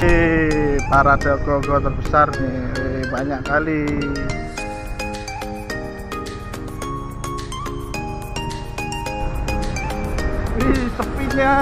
Parade ogoh-ogoh terbesar nih, banyak kali. Sepinya.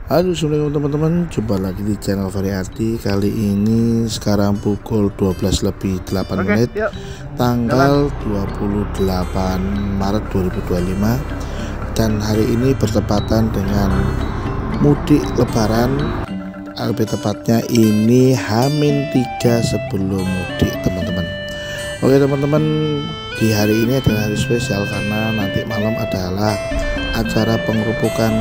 Halo, assalamualaikum teman-teman, jumpa lagi di channel Variati. Kali ini sekarang pukul 12:08 tanggal 28 Maret 2025, dan hari ini bertepatan dengan mudik lebaran. Lebih tepatnya ini H-3 sebelum mudik, teman-teman. Oke teman-teman, di hari ini adalah hari spesial karena nanti malam adalah acara pengerupukan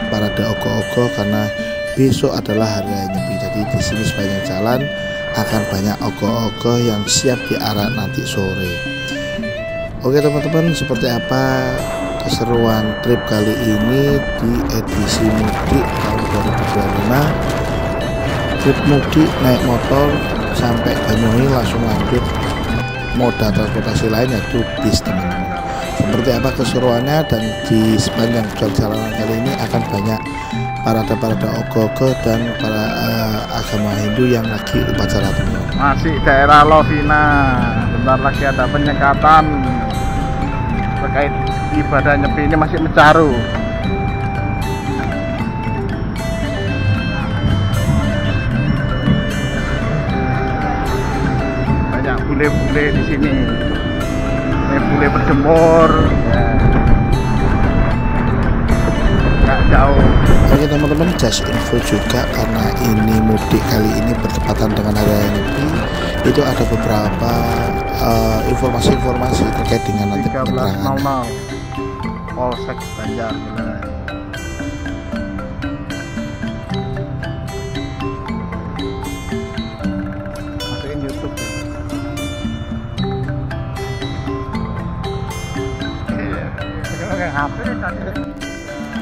parade ogoh-ogoh, karena besok adalah hari raya Nyepi. Jadi di sini sepanjang jalan akan banyak ogoh-ogoh yang siap diarak nanti sore. Oke teman-teman, seperti apa keseruan trip kali ini di edisi mudik tahun 2025? Trip mudik naik motor sampai Banyuwangi, langsung lanjut moda transportasi lain yaitu bis, teman-teman. Seperti apa keseruannya, dan di sepanjang perjalanan kali ini akan banyak parade-parade ogoh-ogoh dan para agama Hindu yang lagi upacara, teman-teman. Masih daerah Lovina, bentar lagi ada penyekatan terkait ibadah Nyepi ini, masih mencaru. Banyak bule-bule di sini. Bule berjemur ya. Nggak jauh. Oke teman-teman, just info juga karena ini mudik kali ini bertepatan dengan hari raya Nyepi, itu ada beberapa informasi-informasi terkait dengan nanti penyeberangan. 13.00 Polsek Banjar. Masukin YouTube ya.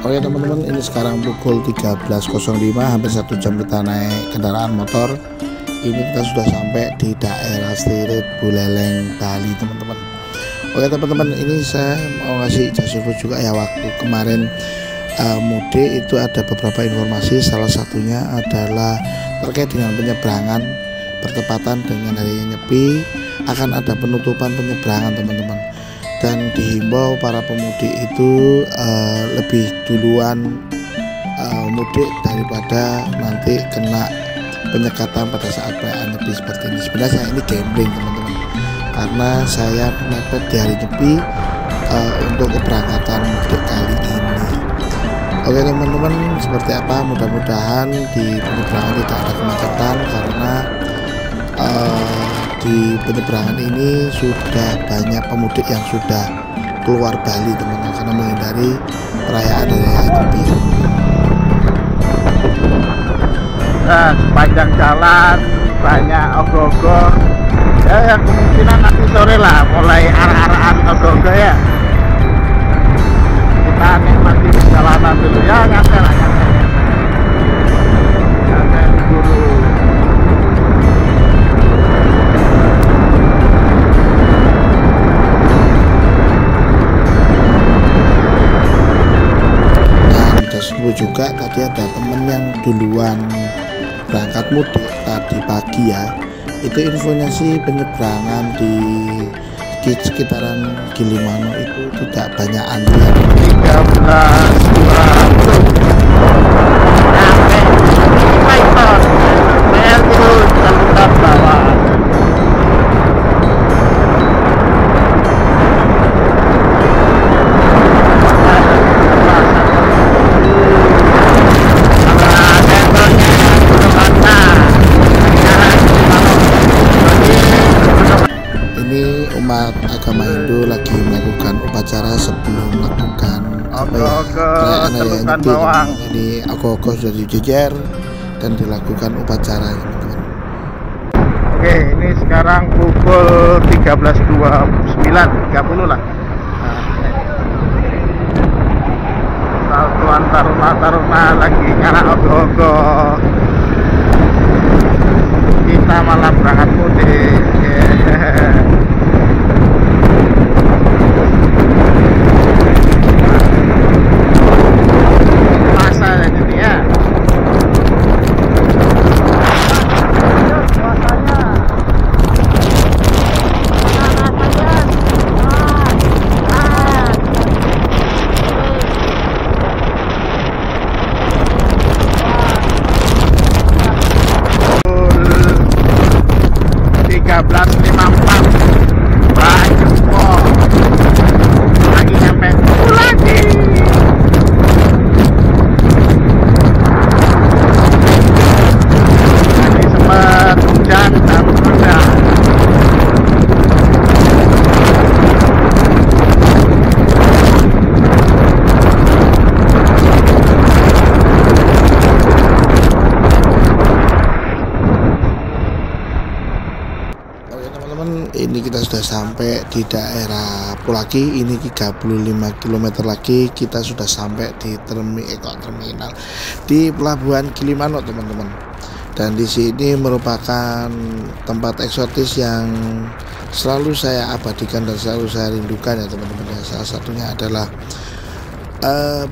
Oke teman-teman, ini sekarang pukul 13.05, hampir 1 jam kita naik kendaraan motor. Ini kita sudah sampai di daerah Stirit Buleleng, Bali, teman-teman. Oke teman-teman, ini saya mau ngasih info juga ya, waktu kemarin mudik itu ada beberapa informasi. Salah satunya adalah terkait dengan penyeberangan bertepatan dengan hari Nyepi, akan ada penutupan penyeberangan, teman-teman. Dan dihimbau para pemudik itu lebih duluan mudik daripada nanti kena penyekatan pada saat perayaan Nyepi seperti ini. Sebenarnya saya ini gambling, teman-teman, karena saya mepet di hari Nyepi untuk keberangkatan mudik kali ini. Oke teman-teman, seperti apa, mudah-mudahan di penyeberangan tidak ada kemacetan, karena di penyeberangan ini sudah banyak pemudik yang sudah keluar Bali, teman-teman, karena menghindari perayaan hari raya Nyepi. Nah, sepanjang jalan banyak ogoh-ogoh ya, kemungkinan nanti sore lah mulai arah-arahan ogoh-ogoh ya. Kita nikmati perjalanan dulu ya, nyantai lah, nyantai dulu. Juga tadi ada temen yang duluan berangkat mudik tadi pagi ya, itu infonya sih penyeberangan di sekitaran Gilimanuk itu tidak banyak antrian. 13.200 umat agama Hindu lagi melakukan upacara sebelum melakukan apa ya, perayaan raya Nyepi. Ini ogoh-ogoh sudah dijejer dan dilakukan upacara, teman-teman. Oke, ini sekarang pukul 13.29, 30 lah. Tuan taruna lagi ngarak ogoh-ogoh. Kita malah berangkat mudik. Masa jadi ya. Ini kita sudah sampai di daerah Pulaki. Ini 35 km lagi kita sudah sampai di terminal di Pelabuhan Gilimanuk, teman-teman. Dan di sini merupakan tempat eksotis yang selalu saya abadikan dan selalu saya rindukan ya, teman-teman. Salah satunya adalah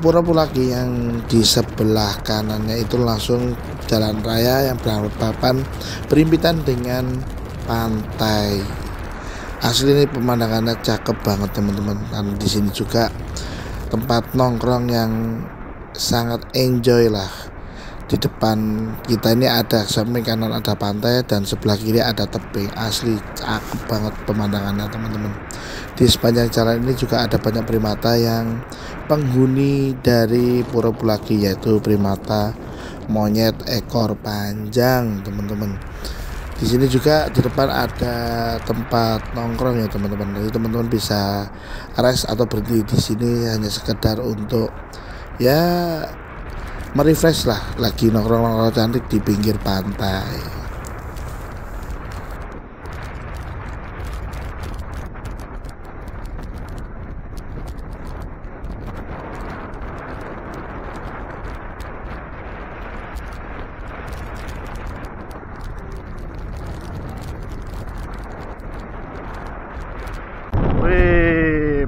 Pura Pulaki yang di sebelah kanannya itu langsung jalan raya yang berhadapan berimpitan dengan pantai. Asli ini pemandangannya cakep banget, teman-teman. Dan di sini juga tempat nongkrong yang sangat enjoy lah. Di depan kita ini ada samping kanan ada pantai dan sebelah kiri ada tebing. Asli cakep banget pemandangannya, teman-teman. Di sepanjang jalan ini juga ada banyak primata yang penghuni dari Pura Pulaki, yaitu primata monyet ekor panjang, teman-teman. Di sini juga di depan ada tempat nongkrong ya, teman-teman. Jadi teman-teman bisa rest atau berhenti di sini hanya sekedar untuk ya merefresh lah, lagi nongkrong-nongkrong cantik di pinggir pantai.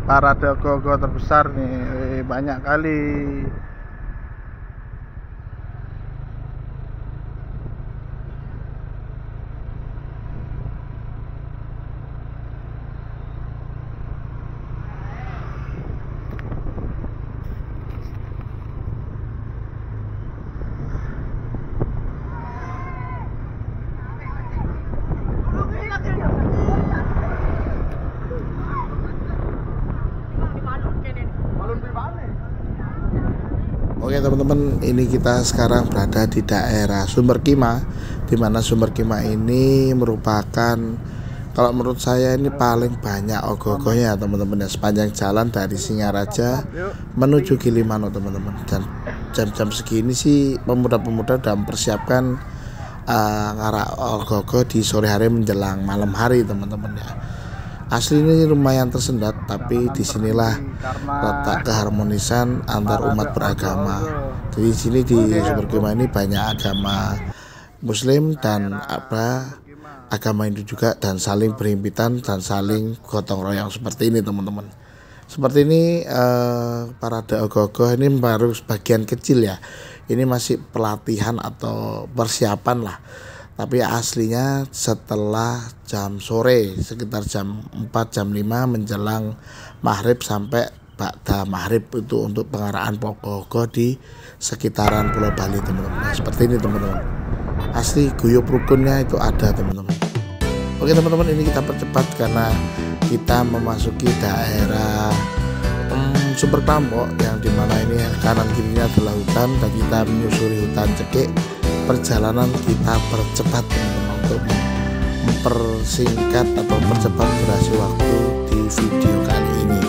Parade ogoh-ogoh terbesar nih, banyak kali. Oke, teman-teman, ini kita sekarang berada di daerah Sumber Kima, di mana Sumber Kima ini merupakan, kalau menurut saya ini paling banyak ogoh-ogohnya, teman-teman, ya, sepanjang jalan dari Singaraja menuju Gilimanuk, teman-teman. Dan jam-jam segini sih pemuda-pemuda sudah mempersiapkan ngarak ogoh-ogoh di sore hari menjelang malam hari, teman-teman, ya. Asli ini lumayan tersendat, tapi disinilah letak keharmonisan antar umat beragama. Jadi di sini di Sumber Kima ini banyak agama Muslim dan agama Hindu juga, dan saling berhimpitan dan saling gotong royong seperti ini, teman-teman. Seperti ini parade ogoh-ogoh ini baru sebagian kecil ya. Ini masih pelatihan atau persiapan lah. Tapi aslinya setelah jam sore, sekitar jam 4, jam 5 menjelang maghrib sampai ba'da maghrib itu untuk pengaraan ogoh-ogoh di sekitaran Pulau Bali, teman-teman. Nah, seperti ini, teman-teman. Asli guyup rukunnya itu ada, teman-teman. Oke, teman-teman, ini kita percepat karena kita memasuki daerah Sumber Klampok, yang dimana ini kanan kirinya adalah hutan dan kita menyusuri hutan cekik. Perjalanan kita percepat, teman-teman, untuk mempersingkat atau percepat durasi waktu di video kali ini.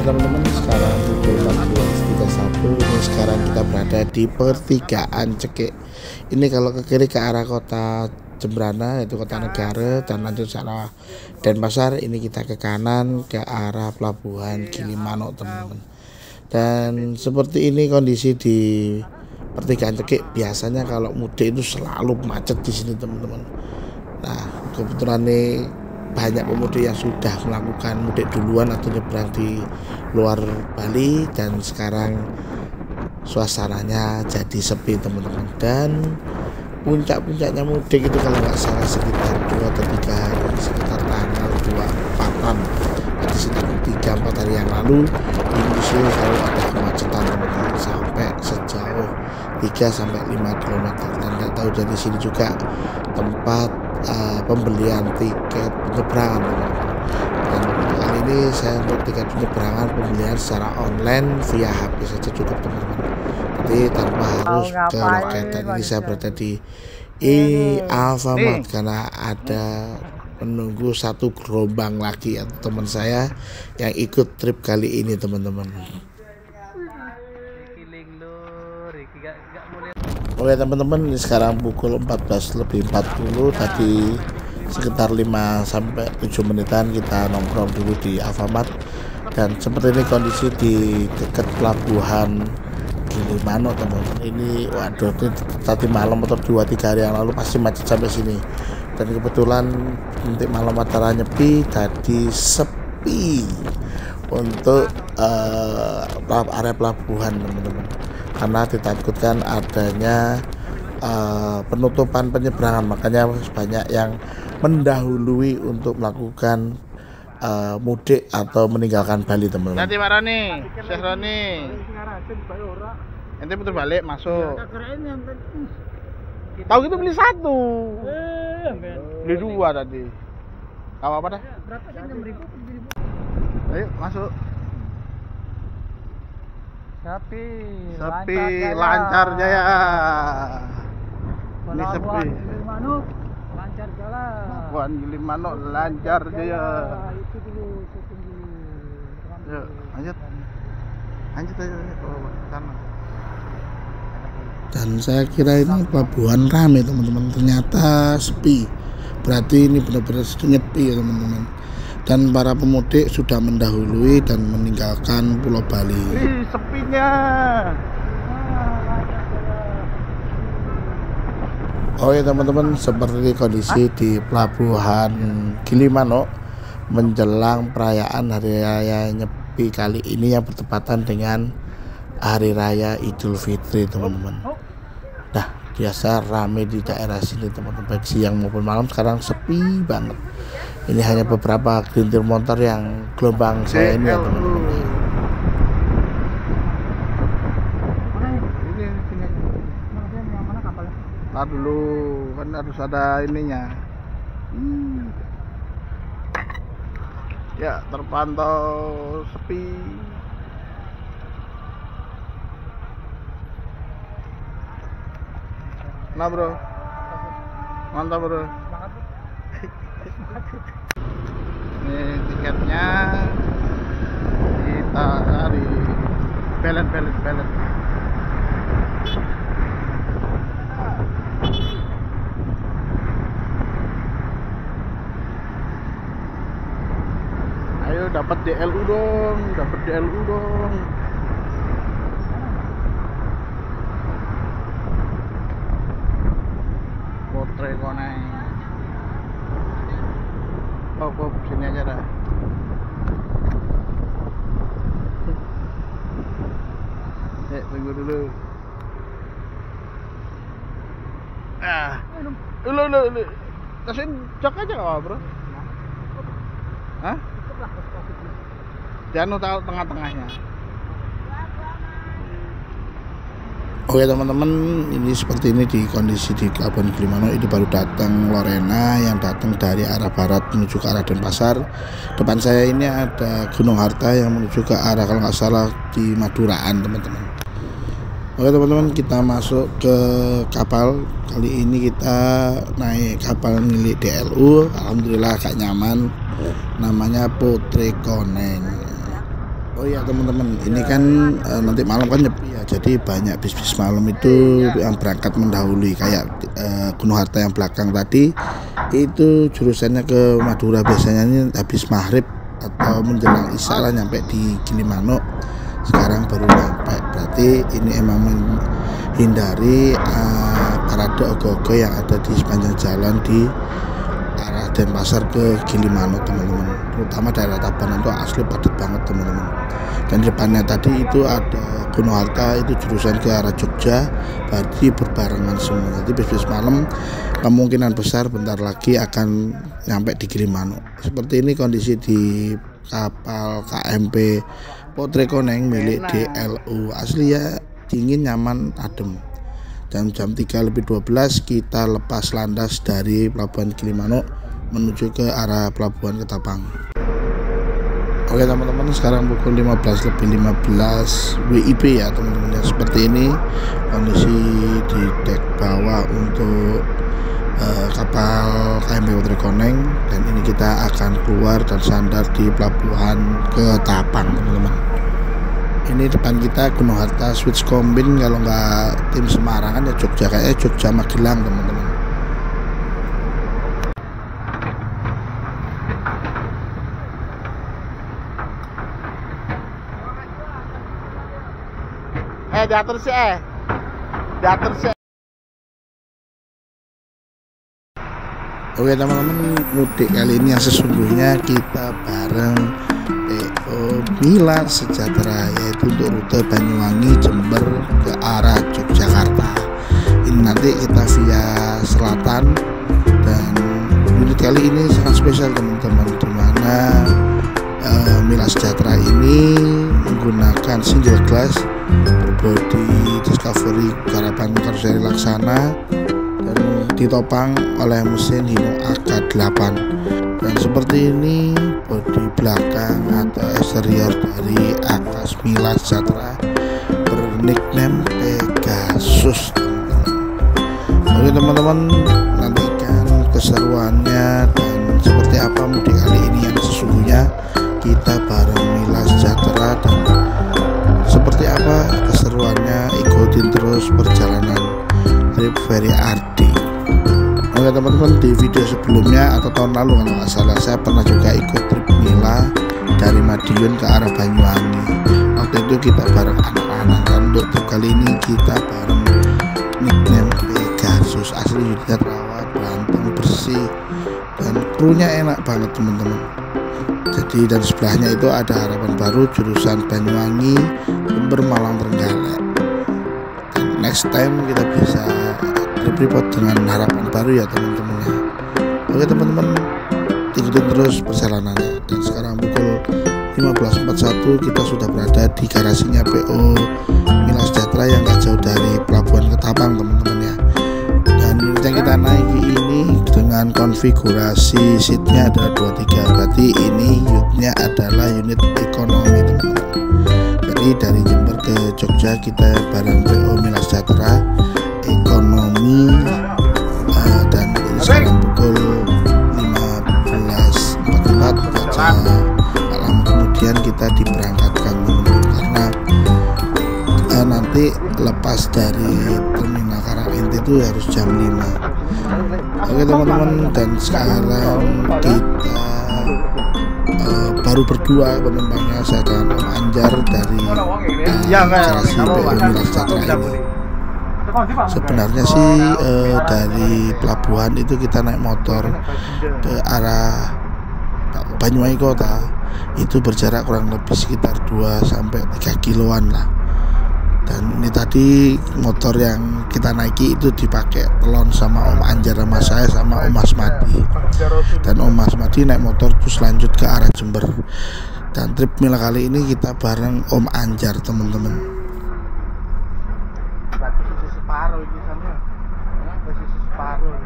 Oke teman-teman, sekarang pukul 14.31. Ini sekarang kita berada di pertigaan Cekik. Ini kalau ke kiri ke arah kota Jembrana, itu kota negara, dan lanjut sana Denpasar. Ini kita ke kanan ke arah pelabuhan Gilimanuk teman-teman. Dan seperti ini kondisi di pertigaan Cekik. Biasanya kalau mudik itu selalu macet di sini teman-teman. Nah kebetulan nih banyak pemudik yang sudah melakukan mudik duluan atau nyebrang di luar Bali, dan sekarang suasananya jadi sepi teman-teman. Dan puncak-puncaknya mudik itu kalau nggak salah sekitar 2 atau 3 hari, sekitar tanggal 24-an, jadi sekitar 3-4 hari yang lalu ini selalu ada kemacetan teman-teman, sampai sejauh 3-5 km. Dan nggak tahu jadi sini juga tempat pembelian tiket penyeberangan teman-teman. Dan kali ini saya untuk tiket penyeberangan pembelian secara online via HP saja cukup teman-teman, jadi tanpa harus ke loket. Dan ini saya berada di Alfamart karena ada menunggu satu gerombang lagi atau teman saya yang ikut trip kali ini teman-teman. Oke teman-teman, ini sekarang pukul 14.40. Tadi sekitar 5-7 menitan kita nongkrong dulu di Alfamart. Dan seperti ini kondisi di dekat pelabuhan Gilimanuk teman-teman. Ini waduh, ini tadi malam atau 2-3 hari yang lalu pasti macet sampai sini. Dan kebetulan nanti malam antara nyepi, jadi sepi untuk area pelabuhan teman-teman, karena ditakutkan adanya penutupan penyeberangan. Makanya banyak yang mendahului untuk melakukan mudik atau meninggalkan Bali teman-teman. Nanti marah nih, Syekh Roni. Nanti putar balik masuk. Tahu gitu beli 1. Beli 2 tadi. Tahu apa dah? Berapa sih 6.000? Ayo masuk. Sepi, lancar jaya. Ini sepi. Gilimanuk, lancar jalan. Pelabuhan Gilimanuk lancar jaya. Itu dulu, syuting dulu. Yuk, lanjut aja sana. Dan saya kira ini pelabuhan ramai teman-teman, ternyata sepi. Berarti ini benar-benar nyepi ya teman-teman. Dan para pemudik sudah mendahului dan meninggalkan Pulau Bali. Ih, sepinya. Oke teman-teman, seperti kondisi di pelabuhan Gilimanuk menjelang perayaan Hari Raya Nyepi kali ini yang bertepatan dengan Hari Raya Idul Fitri teman-teman. Nah biasa ramai di daerah sini teman-teman, baik siang maupun malam. Sekarang sepi banget. Ini hanya beberapa gelintir motor yang gelombang saya ini ya teman-teman. Nah dulu kan harus ada ininya. Ya terpantau sepi. Nah bro, mantap bro. Ini tiketnya kita cari pelet. Ayo dapat DLU dong. Potre koneng. Pop sini aja dah. Tunggu dulu. Lu. Kasihin jok aja nggak bro? Hah? Jangan tahu tengah-tengahnya. Oke teman-teman, ini seperti ini di kondisi di pelabuhan Gilimanuk. Ini baru datang Lorena yang datang dari arah barat menuju ke arah Denpasar. Depan saya ini ada Gunung Harta yang menuju ke arah kalau nggak salah di Maduraan teman-teman. Oke teman-teman, kita masuk ke kapal. Kali ini kita naik kapal milik DLU. Alhamdulillah agak nyaman. Namanya Potre Koneng. Oh iya teman-teman, ini kan nanti malam kan nyepi ya, jadi banyak bis-bis malam itu yang berangkat mendahului kayak Gunung Harta yang belakang tadi itu jurusannya ke Madura, biasanya ini habis maghrib atau menjelang isya lah nyampe di Gilimanuk. Sekarang baru nyampe, berarti ini emang menghindari parade ogoh-ogoh yang ada di sepanjang jalan di arah Denpasar ke Gilimanuk teman-teman, terutama daerah Tabanan itu asli padat banget teman-teman. Dan di depannya tadi itu ada Gunung Harta, itu jurusan ke arah Jogja, berarti berbarengan semua. Jadi bis-bis malam kemungkinan besar bentar lagi akan nyampe di Gilimanuk. Seperti ini kondisi di kapal KMP Potrekoneng milik DLU, asli ya, dingin, nyaman, adem. Dan jam 3:12 kita lepas landas dari Pelabuhan Gilimanuk menuju ke arah Pelabuhan Ketapang. Oke teman-teman, sekarang pukul 15:15 WIB ya teman-teman ya. Seperti ini kondisi di dek bawah untuk kapal KMP Potrekoneng, dan ini kita akan keluar dan sandar di Pelabuhan Ketapang teman-teman. Ini depan kita Gunung Harta Switch Combine, kalau nggak tim Semarang kan ya Jogja, kayaknya Jogja Magelang teman-teman. Diatur sih diatur sih. Oke teman-teman, mudik kali ini yang sesungguhnya kita bareng PO Mila Sejahtera, yaitu untuk rute Banyuwangi Jember ke arah Yogyakarta. Ini nanti kita via selatan, dan unit kali ini sangat spesial teman-teman, dimana Mila Sejahtera ini menggunakan single glass berbodi Discovery garapan karoseri Laksana dan ditopang oleh mesin Hino AK8. Dan seperti ini bodi belakang atau eksterior dari Akas Mila Sejahtera bernickname Pegasus teman-teman. Oke teman-teman, nantikan keseruannya dan seperti apa mudik kali ini yang sesungguhnya kita bareng Mila Sejahtera, dan seperti apa keseruannya ikutin terus perjalanan trip Ferry Ardi. Oke teman-teman, di video sebelumnya atau tahun lalu kalau nggak salah saya pernah juga ikut trip Mila dari Madiun ke arah Banyuwangi. Waktu itu kita bareng anak-anak, dan untuk trip kali ini kita bareng nickname Pegasus. Asli unitnya terawat, berantem, bersih, dan krunya enak banget teman-teman. Jadi dan sebelahnya itu ada Harapan Baru jurusan Banyuwangi Jember Malang Trenggalek. Next time kita bisa report dengan Harapan Baru ya teman-teman ya. Oke teman-teman, ikutin terus perjalanannya. Dan sekarang pukul 15:41 kita sudah berada di garasinya PO Mila Sejahtera yang gak jauh dari Pelabuhan Ketapang teman-teman ya. Dan unit yang kita naiki ini dengan konfigurasi seatnya adalah 23, berarti ini unitnya adalah unit ekonomi teman-teman. Jadi dari Jember ke Jogja kita bareng PO Mila Sejahtera ekonomi, dan ini sekarang pukul 15:44, gak lama kemudian kita diberangkatkan teman-teman, karena nanti lepas dari terminal Karangente itu harus jam 5. Oke teman-teman, dan sekarang kita baru berdua penumpangnya, saya dan Om Anjar dari garasi PO Mila Sejahtera ini. Sebenarnya sih dari pelabuhan itu kita naik motor ke arah Banyuwangi kota itu berjarak kurang lebih sekitar 2-3 kiloan lah. Dan ini tadi motor yang kita naiki itu dipakai telon sama Om Anjar sama saya sama Om Asmadi. Dan Om Asmadi naik motor terus lanjut ke arah Jember. Dan trip Mila kali ini kita bareng Om Anjar teman-teman. Separuh ini sama. Posisi separuh.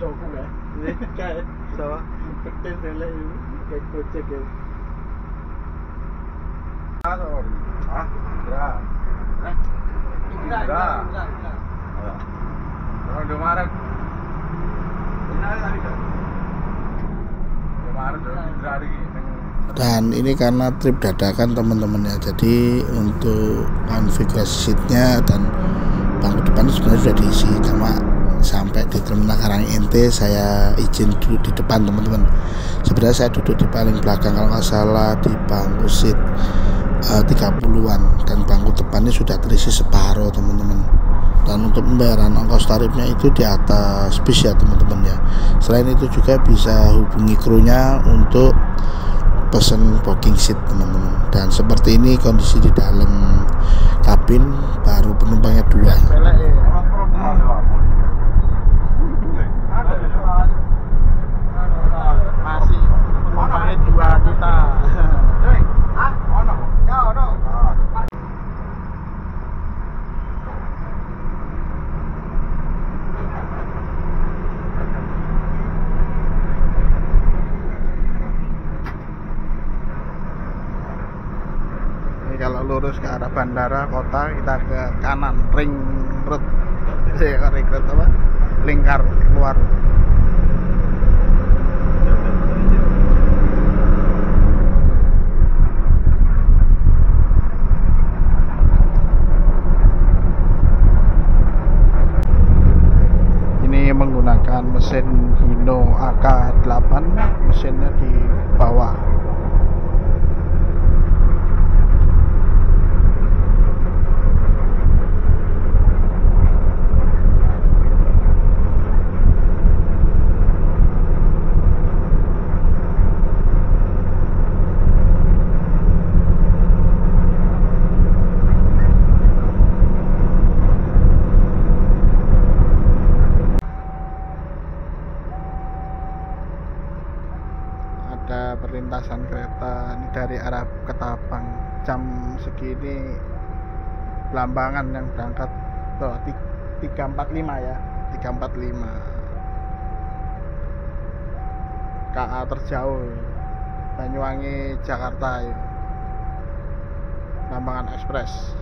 Jauh ya, ini kayak sawah petir nilai kayak gojek ya. Dan ini karena trip dadakan teman-teman ya, jadi untuk konfigurasi seatnya dan bangku depan sebenarnya sudah diisi, cuma sampai di terminal Karangente saya izin duduk di depan teman-teman. Sebenarnya saya duduk di paling belakang kalau nggak salah di bangku seat 30-an, dan bangku depannya sudah terisi separuh teman-teman. Dan untuk pembayaran ongkos tarifnya itu di atas bis ya teman-teman ya. Selain itu juga bisa hubungi krunya untuk pesen booking seat teman-teman. Dan seperti ini kondisi di dalam kabin, baru penumpangnya 2. Masih penumpangnya 2 kita. Kalau lurus ke arah bandara kota, kita ke kanan, ring road, ring road apa? Lingkar keluar. Ini menggunakan mesin Hino AK8, mesinnya di bawah. Ada perlintasan kereta ini dari arah Ketapang, jam segini Blambangan yang berangkat tuh 345 ya, 345 KA terjauh Banyuwangi Jakarta ya. Blambangan Express.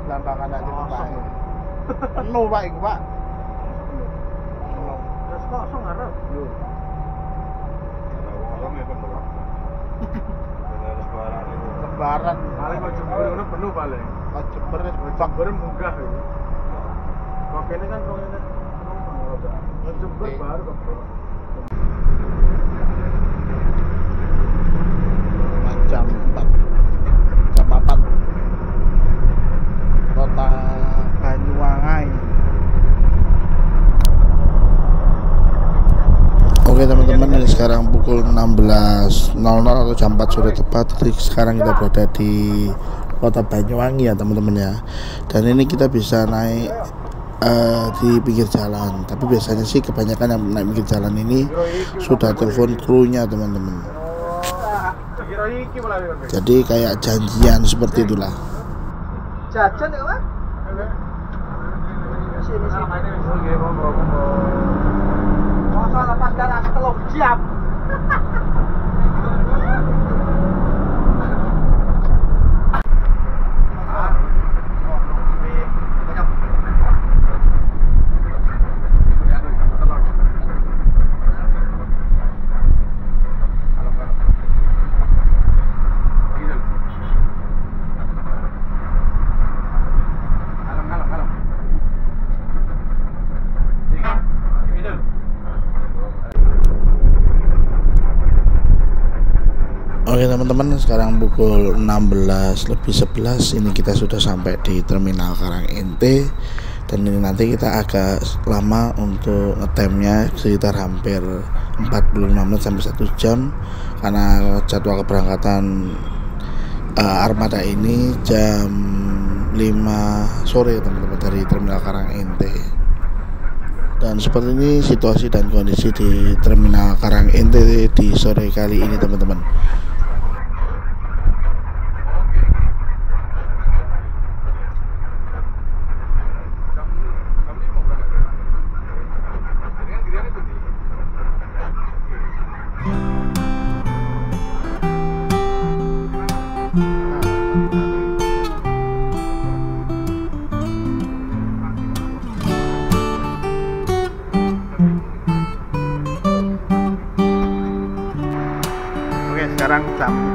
Blambangan aja Pak. Penuh Pak iku Pak. Penuh. Terus kosong arep. Lho. Lebaran Paling kok Jember ngono penuh paling. Kok Jember Jember munggah iki. Kok kene kan kok ngene penumpang ora. Kok Jember baru kok. jam 4 kota Banyuwangi. Oke teman-teman, ini sekarang pukul 16.00 atau jam 4 sore tepat. Jadi sekarang kita berada di kota Banyuwangi ya teman-teman ya. Dan ini kita bisa naik di pinggir jalan. Tapi biasanya sih kebanyakan yang naik pinggir jalan ini sudah telepon krunya teman-teman. Jadi kayak janjian seperti itulah. Jajan ya, Pak? Sini. Masa lepas jalan 3 jam. Oke teman-teman, sekarang pukul 16:11 ini kita sudah sampai di terminal Karangente. Dan ini nanti kita agak lama untuk ngetemnya, sekitar hampir 45 menit sampai 1 jam, karena jadwal keberangkatan armada ini jam 5 sore teman-teman dari terminal Karangente. Dan seperti ini situasi dan kondisi di terminal Karangente di sore kali ini teman-teman.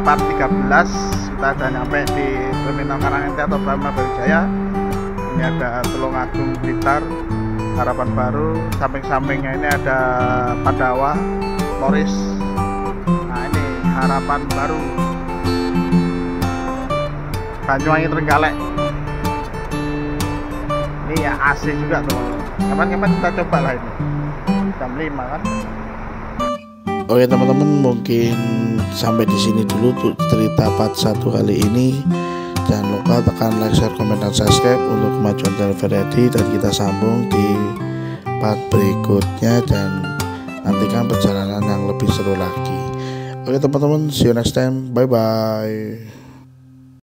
part 13. Kita sudah nyampe di Terminal Karangente atau Pelabuhan Brawijaya. Ini ada Tulungagung Blitar, harapan baru. Samping-sampingnya ini ada Padawa, Moris. Nah ini harapan baru, Banyuwangi Trenggalek. Ini ya AC juga teman-teman. Kapan-kapan kita coba lah ini. Jam 5 kan. Oke teman-teman, mungkin sampai di sini dulu untuk cerita part 1 kali ini. Jangan lupa tekan like, share, komen, dan subscribe untuk kemajuan channel Variety, dan kita sambung di part berikutnya dan nantikan perjalanan yang lebih seru lagi. Oke teman-teman, see you next time, bye bye.